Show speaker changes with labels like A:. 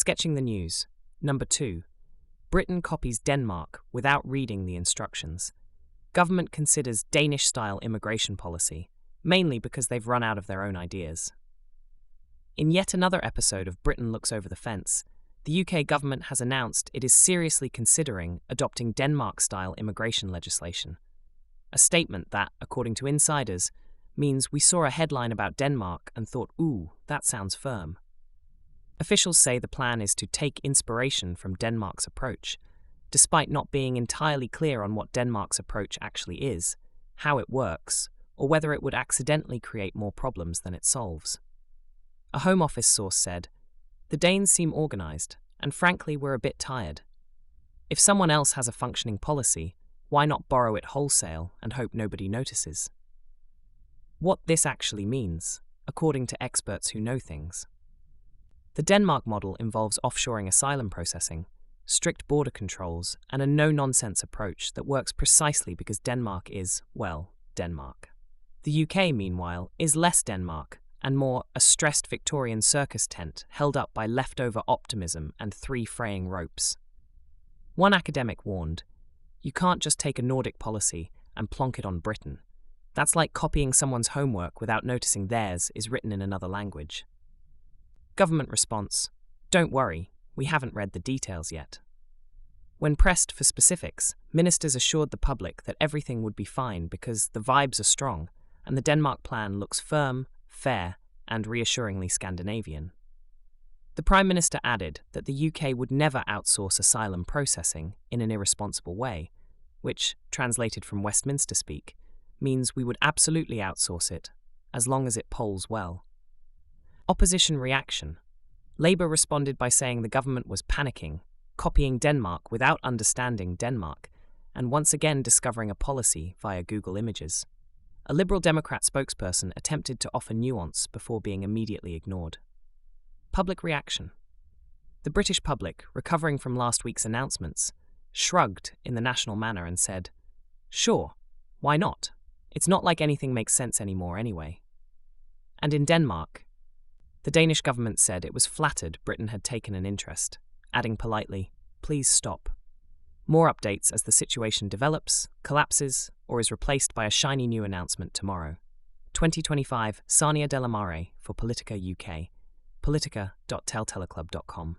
A: Sketching the news. Number 2. Britain copies Denmark without reading the instructions. Government considers Danish-style immigration policy, mainly because they've run out of their own ideas. In yet another episode of Britain Looks Over the Fence, the UK government has announced it is seriously considering adopting Denmark-style immigration legislation. A statement that, according to insiders, means we saw a headline about Denmark and thought, ooh, that sounds firm. Officials say the plan is to take inspiration from Denmark's approach, despite not being entirely clear on what Denmark's approach actually is, how it works, or whether it would accidentally create more problems than it solves. A Home Office source said, "The Danes seem organised, and frankly we're a bit tired. If someone else has a functioning policy, why not borrow it wholesale and hope nobody notices?" What this actually means, according to experts who know things. The Denmark model involves offshoring asylum processing, strict border controls, and a no-nonsense approach that works precisely because Denmark is, well, Denmark. The UK, meanwhile, is less Denmark, and more a stressed Victorian circus tent held up by leftover optimism and 3 fraying ropes. One academic warned, "You can't just take a Nordic policy and plonk it on Britain. That's like copying someone's homework without noticing theirs is written in another language." Government response, "Don't worry, we haven't read the details yet." When pressed for specifics, ministers assured the public that everything would be fine because the vibes are strong and the Denmark plan looks firm, fair, and reassuringly Scandinavian. The Prime Minister added that the UK would never outsource asylum processing in an irresponsible way, which, translated from Westminster speak, means we would absolutely outsource it, as long as it polls well. Opposition reaction. Labour responded by saying the government was panicking, copying Denmark without understanding Denmark, and once again discovering a policy via Google Images. A Liberal Democrat spokesperson attempted to offer nuance before being immediately ignored. Public reaction. The British public, recovering from last week's announcements, shrugged in the national manner and said, "Sure, why not? It's not like anything makes sense anymore anyway." And in Denmark, the Danish government said it was flattered Britain had taken an interest, adding politely, "Please stop." More updates as the situation develops, collapses, or is replaced by a shiny new announcement tomorrow. 2025, Sania Delamare for Politica UK, politica.telteleclub.com.